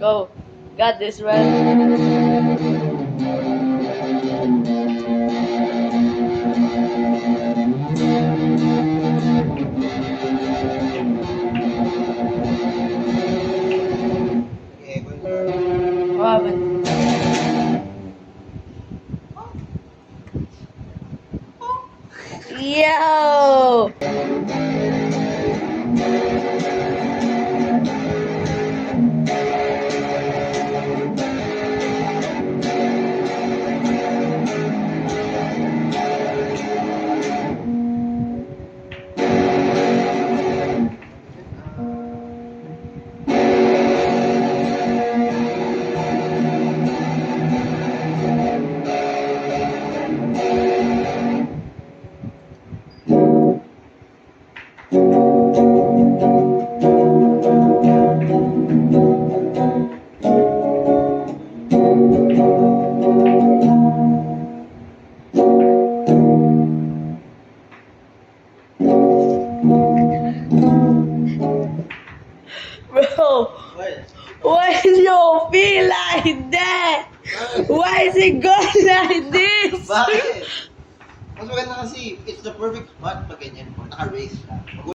Go. Got this, right? Okay, good. What happened? Yo! Bro, What? why is your feet like that? Why is it going like this? Bakit? Mas maganda kasi, it's the perfect spot pag ganyan. Naka-raise siya.